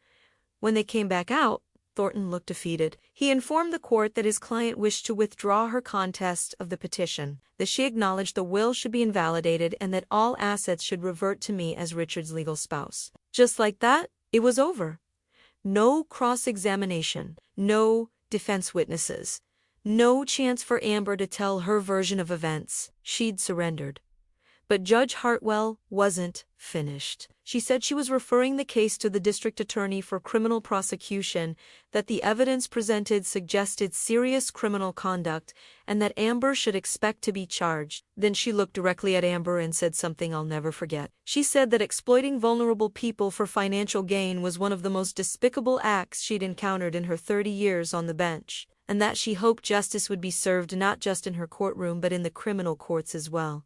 When they came back out, Thornton looked defeated. He informed the court that his client wished to withdraw her contest of the petition, that she acknowledged the will should be invalidated and that all assets should revert to me as Richard's legal spouse. Just like that, it was over. No cross-examination, no defense witnesses, no chance for Amber to tell her version of events. She'd surrendered. But Judge Hartwell wasn't finished. She said she was referring the case to the district attorney for criminal prosecution, that the evidence presented suggested serious criminal conduct, and that Amber should expect to be charged. Then she looked directly at Amber and said something I'll never forget. She said that exploiting vulnerable people for financial gain was one of the most despicable acts she'd encountered in her 30 years on the bench, and that she hoped justice would be served not just in her courtroom but in the criminal courts as well.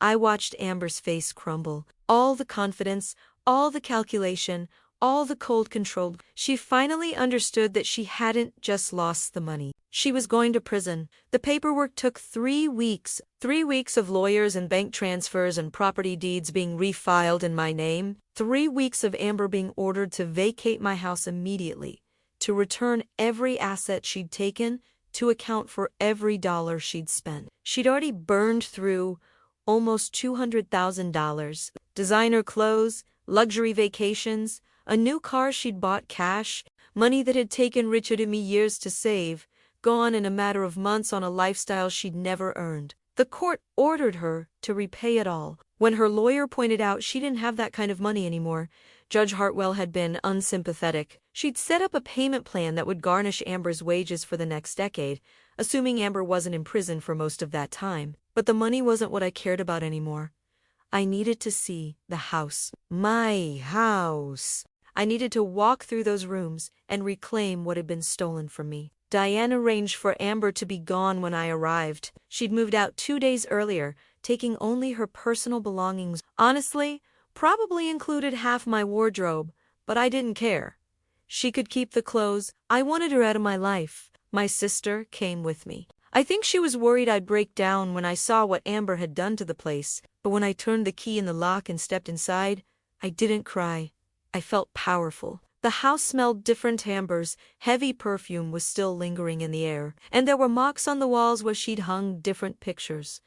I watched Amber's face crumble. All the confidence, all the calculation, all the cold control. She finally understood that she hadn't just lost the money. She was going to prison. The paperwork took 3 weeks. 3 weeks of lawyers and bank transfers and property deeds being refiled in my name. 3 weeks of Amber being ordered to vacate my house immediately, to return every asset she'd taken, to account for every dollar she'd spent. She'd already burned through almost $200,000, designer clothes, luxury vacations, a new car she'd bought cash, money that had taken Richard and me years to save, gone in a matter of months on a lifestyle she'd never earned. The court ordered her to repay it all. When her lawyer pointed out she didn't have that kind of money anymore, Judge Hartwell had been unsympathetic. She'd set up a payment plan that would garnish Amber's wages for the next decade, assuming Amber wasn't in prison for most of that time. But the money wasn't what I cared about anymore. I needed to see the house. My house. I needed to walk through those rooms and reclaim what had been stolen from me. Diane arranged for Amber to be gone when I arrived. She'd moved out 2 days earlier, taking only her personal belongings. Honestly, probably included half my wardrobe, but I didn't care. She could keep the clothes. I wanted her out of my life. My sister came with me. I think she was worried I'd break down when I saw what Amber had done to the place, but when I turned the key in the lock and stepped inside, I didn't cry. I felt powerful. The house smelled different. Amber's heavy perfume was still lingering in the air, and there were marks on the walls where she'd hung different pictures.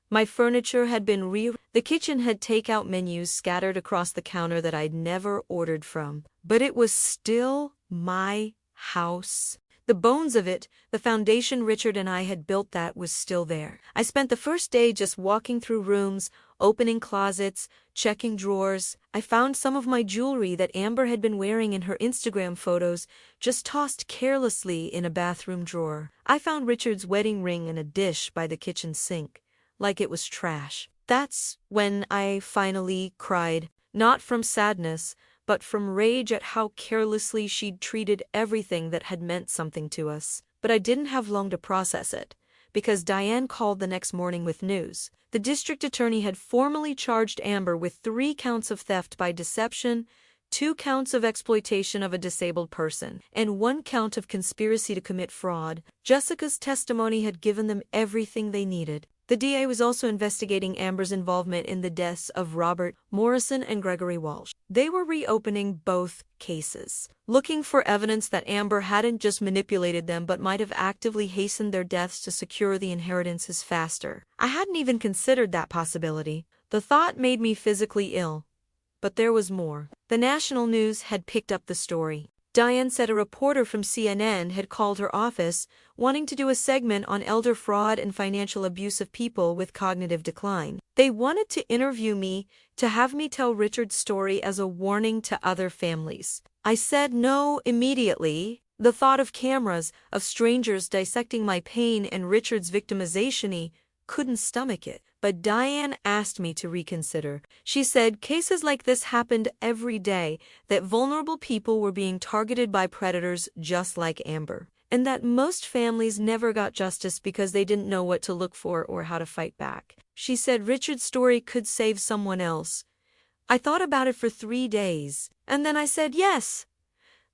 My furniture had been The kitchen had takeout menus scattered across the counter that I'd never ordered from, but it was still my house. The bones of it, the foundation Richard and I had built, that was still there. I spent the first day just walking through rooms, opening closets, checking drawers. I found some of my jewelry that Amber had been wearing in her Instagram photos, just tossed carelessly in a bathroom drawer. I found Richard's wedding ring in a dish by the kitchen sink, like it was trash. That's when I finally cried, not from sadness, but from rage at how carelessly she'd treated everything that had meant something to us. But I didn't have long to process it, because Diane called the next morning with news. The district attorney had formally charged Amber with 3 counts of theft by deception, 2 counts of exploitation of a disabled person, and 1 count of conspiracy to commit fraud. Jessica's testimony had given them everything they needed. The DA was also investigating Amber's involvement in the deaths of Robert Morrison and Gregory Walsh. They were reopening both cases, looking for evidence that Amber hadn't just manipulated them but might have actively hastened their deaths to secure the inheritances faster. I hadn't even considered that possibility. The thought made me physically ill. But there was more. The national news had picked up the story. Diane said a reporter from CNN had called her office, wanting to do a segment on elder fraud and financial abuse of people with cognitive decline. They wanted to interview me, to have me tell Richard's story as a warning to other families. I said no immediately. The thought of cameras, of strangers dissecting my pain and Richard's victimization, couldn't stomach it. But Diane asked me to reconsider. She said cases like this happened every day, that vulnerable people were being targeted by predators just like Amber, and that most families never got justice because they didn't know what to look for or how to fight back. She said Richard's story could save someone else. I thought about it for 3 days, and then I said yes.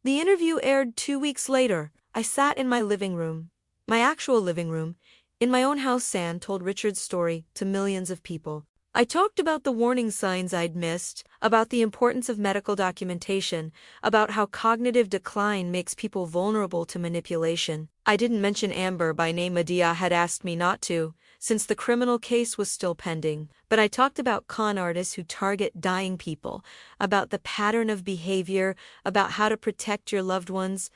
The interview aired 2 weeks later. I sat in my living room, My actual living room, in my own house, San told Richard's story to millions of people. I talked about the warning signs I'd missed, about the importance of medical documentation, about how cognitive decline makes people vulnerable to manipulation. I didn't mention Amber by name. Medea had asked me not to, since the criminal case was still pending. But I talked about con artists who target dying people, about the pattern of behavior, about how to protect your loved ones.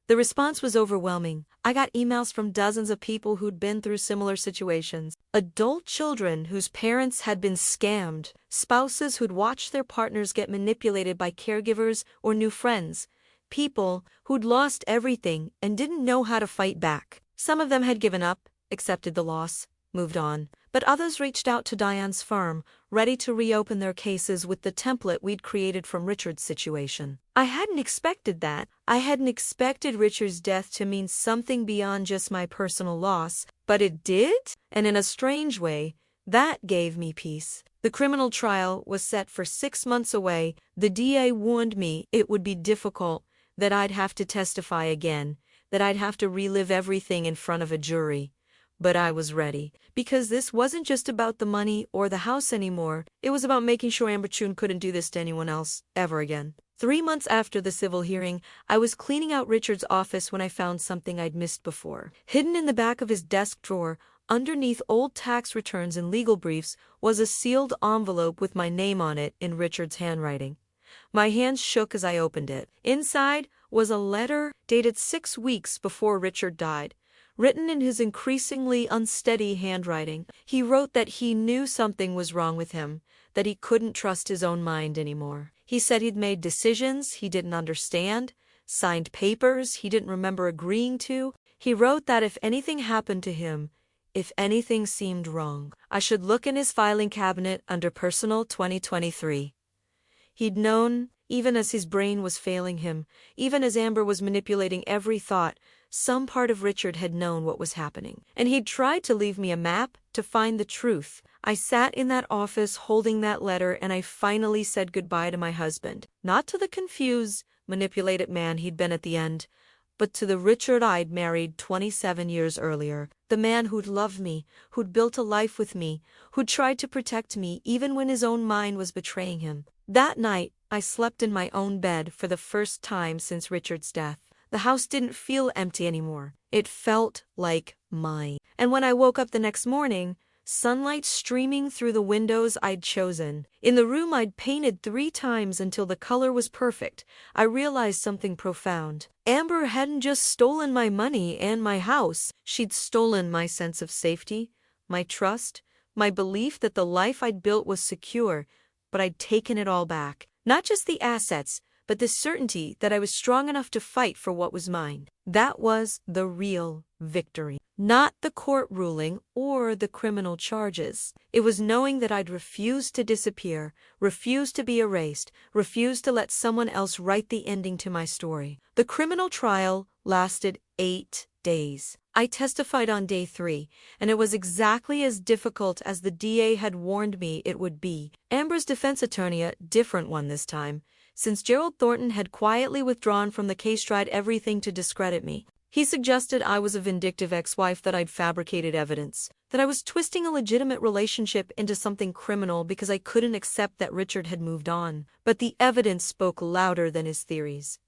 The response was overwhelming. I got emails from dozens of people who'd been through similar situations. Adult children whose parents had been scammed, spouses who'd watched their partners get manipulated by caregivers or new friends, people who'd lost everything and didn't know how to fight back. Some of them had given up, accepted the loss, moved on, but others reached out to Diane's firm, ready to reopen their cases with the template we'd created from Richard's situation. I hadn't expected that. I hadn't expected Richard's death to mean something beyond just my personal loss, but it did, and in a strange way, that gave me peace. The criminal trial was set for 6 months away. The DA warned me it would be difficult, that I'd have to testify again, that I'd have to relive everything in front of a jury. But I was ready, because this wasn't just about the money or the house anymore. It was about making sure Amber Chun couldn't do this to anyone else, ever again. 3 months after the civil hearing, I was cleaning out Richard's office when I found something I'd missed before. Hidden in the back of his desk drawer, underneath old tax returns and legal briefs, was a sealed envelope with my name on it in Richard's handwriting. My hands shook as I opened it. Inside was a letter dated 6 weeks before Richard died. Written in his increasingly unsteady handwriting, he wrote that he knew something was wrong with him, that he couldn't trust his own mind anymore. He said he'd made decisions he didn't understand, signed papers he didn't remember agreeing to. He wrote that if anything happened to him, if anything seemed wrong, I should look in his filing cabinet under Personal 2023. He'd known, even as his brain was failing him, even as Amber was manipulating every thought, some part of Richard had known what was happening, and he'd tried to leave me a map to find the truth. I sat in that office holding that letter, and I finally said goodbye to my husband. Not to the confused, manipulated man he'd been at the end, but to the Richard I'd married 27 years earlier. The man who'd loved me, who'd built a life with me, who'd tried to protect me even when his own mind was betraying him. That night, I slept in my own bed for the first time since Richard's death. The house didn't feel empty anymore. It felt like mine. And when I woke up the next morning, sunlight streaming through the windows I'd chosen, in the room I'd painted 3 times until the color was perfect, I realized something profound. Amber hadn't just stolen my money and my house. She'd stolen my sense of safety, my trust, my belief that the life I'd built was secure, but I'd taken it all back. Not just the assets, but the certainty that I was strong enough to fight for what was mine. That was the real victory. Not the court ruling or the criminal charges. It was knowing that I'd refused to disappear, refused to be erased, refused to let someone else write the ending to my story. The criminal trial lasted 8 days. I testified on day 3, and it was exactly as difficult as the DA had warned me it would be. Amber's defense attorney, a different one this time, since Gerald Thornton had quietly withdrawn from the case, tried everything to discredit me. He suggested I was a vindictive ex-wife, that I'd fabricated evidence, that I was twisting a legitimate relationship into something criminal because I couldn't accept that Richard had moved on. But the evidence spoke louder than his theories.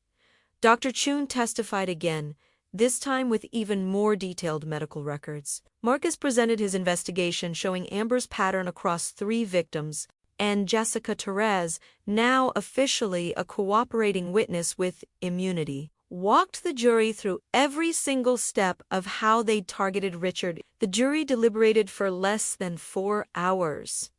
Dr. Chun testified again, this time with even more detailed medical records. Marcus presented his investigation showing Amber's pattern across 3 victims, and Jessica Therese, now officially a cooperating witness with immunity, walked the jury through every single step of how they'd targeted Richard. The jury deliberated for less than 4 hours.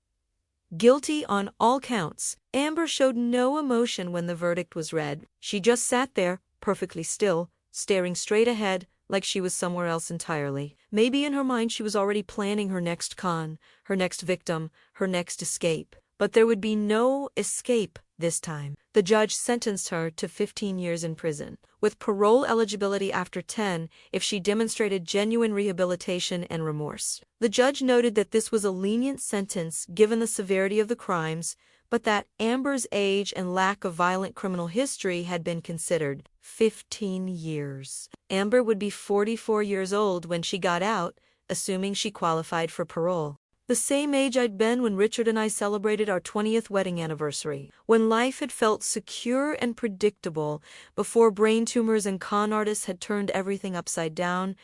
Guilty on all counts. Amber showed no emotion when the verdict was read. She just sat there, perfectly still, staring straight ahead, like she was somewhere else entirely. Maybe in her mind she was already planning her next con, her next victim, her next escape. But there would be no escape this time. The judge sentenced her to 15 years in prison, with parole eligibility after 10 if she demonstrated genuine rehabilitation and remorse. The judge noted that this was a lenient sentence given the severity of the crimes, but that Amber's age and lack of violent criminal history had been considered. 15 years. Amber would be 44 years old when she got out, assuming she qualified for parole. The same age I'd been when Richard and I celebrated our 20th wedding anniversary, when life had felt secure and predictable before brain tumors and con artists had turned everything upside down.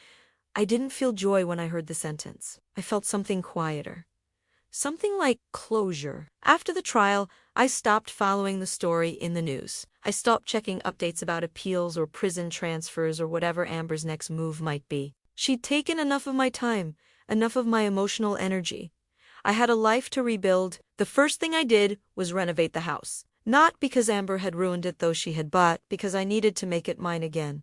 I didn't feel joy when I heard the sentence. I felt something quieter. Something like closure. After the trial, I stopped following the story in the news. I stopped checking updates about appeals or prison transfers or whatever Amber's next move might be. She'd taken enough of my time, enough of my emotional energy. I had a life to rebuild. The first thing I did was renovate the house. Not because Amber had ruined it, though she had, but because I needed to make it mine again.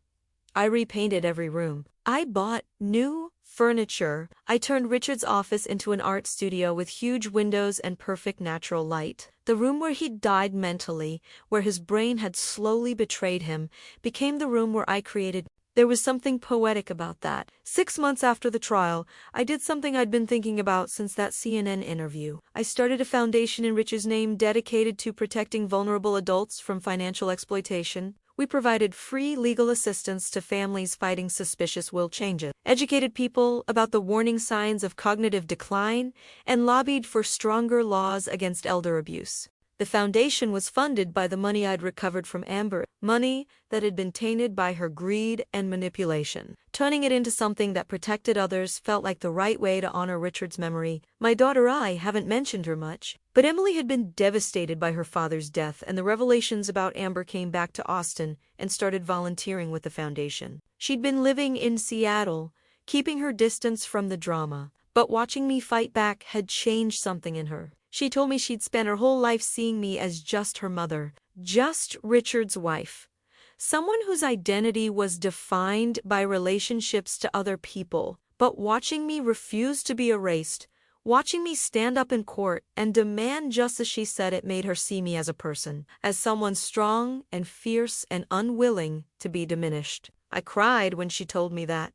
I repainted every room. I bought new furniture. I turned Richard's office into an art studio with huge windows and perfect natural light. The room where he'd died mentally, where his brain had slowly betrayed him, became the room where I created. There was something poetic about that. 6 months after the trial, I did something I'd been thinking about since that CNN interview. I started a foundation in Richard's name dedicated to protecting vulnerable adults from financial exploitation. We provided free legal assistance to families fighting suspicious will changes, educated people about the warning signs of cognitive decline, and lobbied for stronger laws against elder abuse. The foundation was funded by the money I'd recovered from Amber, money that had been tainted by her greed and manipulation. Turning it into something that protected others felt like the right way to honor Richard's memory. My daughter, I haven't mentioned her much, but Emily had been devastated by her father's death, and the revelations about Amber came back to Austin and started volunteering with the foundation. She'd been living in Seattle, keeping her distance from the drama, but watching me fight back had changed something in her. She told me she'd spent her whole life seeing me as just her mother, just Richard's wife, someone whose identity was defined by relationships to other people. But watching me refuse to be erased, watching me stand up in court and demand justice, she said, it made her see me as a person, as someone strong and fierce and unwilling to be diminished. I cried when she told me that.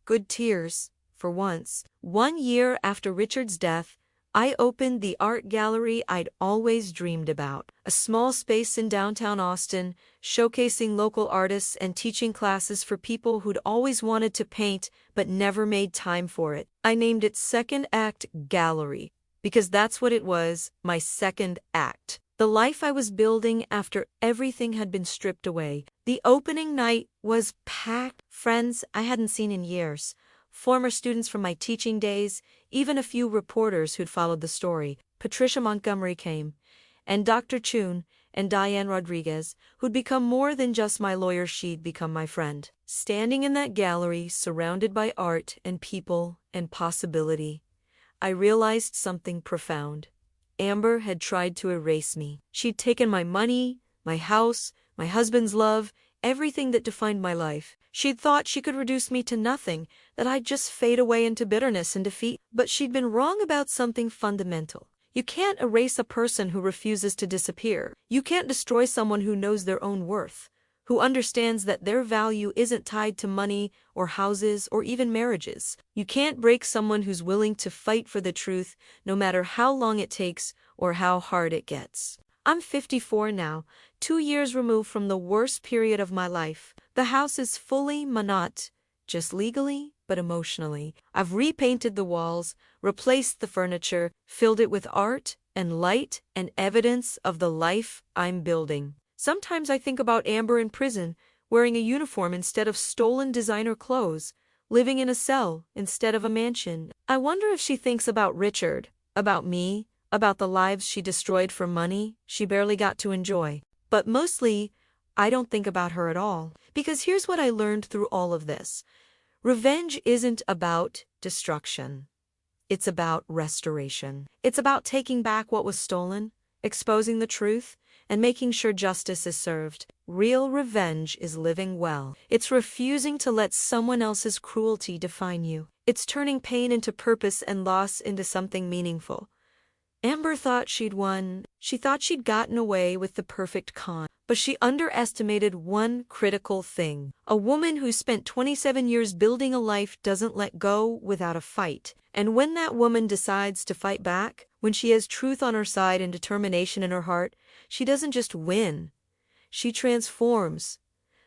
Good tears, for once. 1 year after Richard's death, I opened the art gallery I'd always dreamed about, a small space in downtown Austin, showcasing local artists and teaching classes for people who'd always wanted to paint but never made time for it. I named it Second Act Gallery, because that's what it was, my second act. The life I was building after everything had been stripped away. The opening night was packed. Friends I hadn't seen in years, former students from my teaching days, even a few reporters who'd followed the story. Patricia Montgomery came, and Dr. Chun, and Diane Rodriguez, who'd become more than just my lawyer, she'd become my friend. Standing in that gallery, surrounded by art and people and possibility, I realized something profound. Amber had tried to erase me. She'd taken my money, my house, my husband's love, everything that defined my life. She'd thought she could reduce me to nothing, that I'd just fade away into bitterness and defeat. But she'd been wrong about something fundamental. You can't erase a person who refuses to disappear. You can't destroy someone who knows their own worth, who understands that their value isn't tied to money or houses or even marriages. You can't break someone who's willing to fight for the truth, no matter how long it takes or how hard it gets. I'm 54 now, 2 years removed from the worst period of my life. The house is fully not just legally, but emotionally. I've repainted the walls, replaced the furniture, filled it with art and light and evidence of the life I'm building. Sometimes I think about Amber in prison, wearing a uniform instead of stolen designer clothes, living in a cell instead of a mansion. I wonder if she thinks about Richard, about me, about the lives she destroyed for money she barely got to enjoy. But mostly, I don't think about her at all. Because here's what I learned through all of this. Revenge isn't about destruction. It's about restoration. It's about taking back what was stolen, exposing the truth, and making sure justice is served. Real revenge is living well. It's refusing to let someone else's cruelty define you. It's turning pain into purpose and loss into something meaningful. Amber thought she'd won. She thought she'd gotten away with the perfect con. But she underestimated one critical thing. A woman who spent 27 years building a life doesn't let go without a fight. And when that woman decides to fight back, when she has truth on her side and determination in her heart, she doesn't just win. She transforms.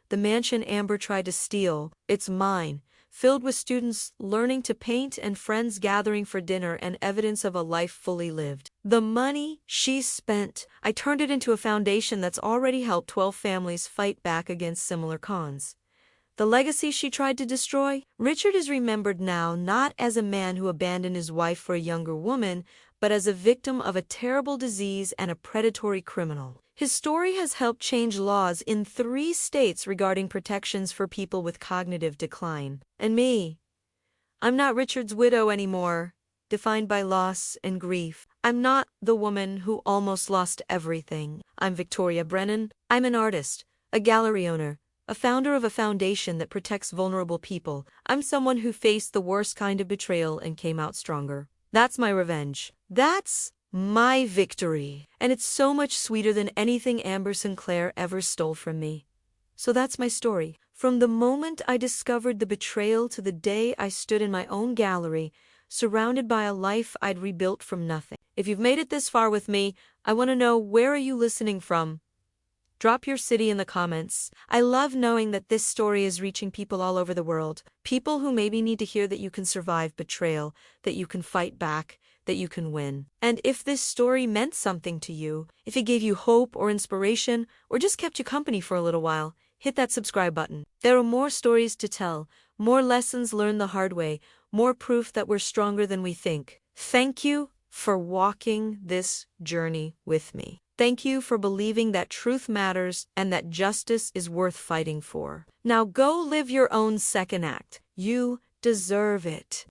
The mansion Amber tried to steal, it's mine, filled with students learning to paint and friends gathering for dinner and evidence of a life fully lived. The money she spent, I turned it into a foundation that's already helped 12 families fight back against similar cons. The legacy she tried to destroy? Richard is remembered now not as a man who abandoned his wife for a younger woman, but as a victim of a terrible disease and a predatory criminal. His story has helped change laws in 3 states regarding protections for people with cognitive decline. And me? I'm not Richard's widow anymore, defined by loss and grief. I'm not the woman who almost lost everything. I'm Victoria Brennan. I'm an artist, a gallery owner, a founder of a foundation that protects vulnerable people. I'm someone who faced the worst kind of betrayal and came out stronger. That's my revenge. That's my victory. And it's so much sweeter than anything Amber Sinclair ever stole from me. So that's my story. From the moment I discovered the betrayal to the day I stood in my own gallery, surrounded by a life I'd rebuilt from nothing. If you've made it this far with me, I want to know, where are you listening from? Drop your city in the comments. I love knowing that this story is reaching people all over the world. People who maybe need to hear that you can survive betrayal, that you can fight back, that you can win. And if this story meant something to you, if it gave you hope or inspiration, or just kept you company for a little while, hit that subscribe button. There are more stories to tell, more lessons learned the hard way, more proof that we're stronger than we think. Thank you for walking this journey with me. Thank you for believing that truth matters and that justice is worth fighting for. Now go live your own second act. You deserve it.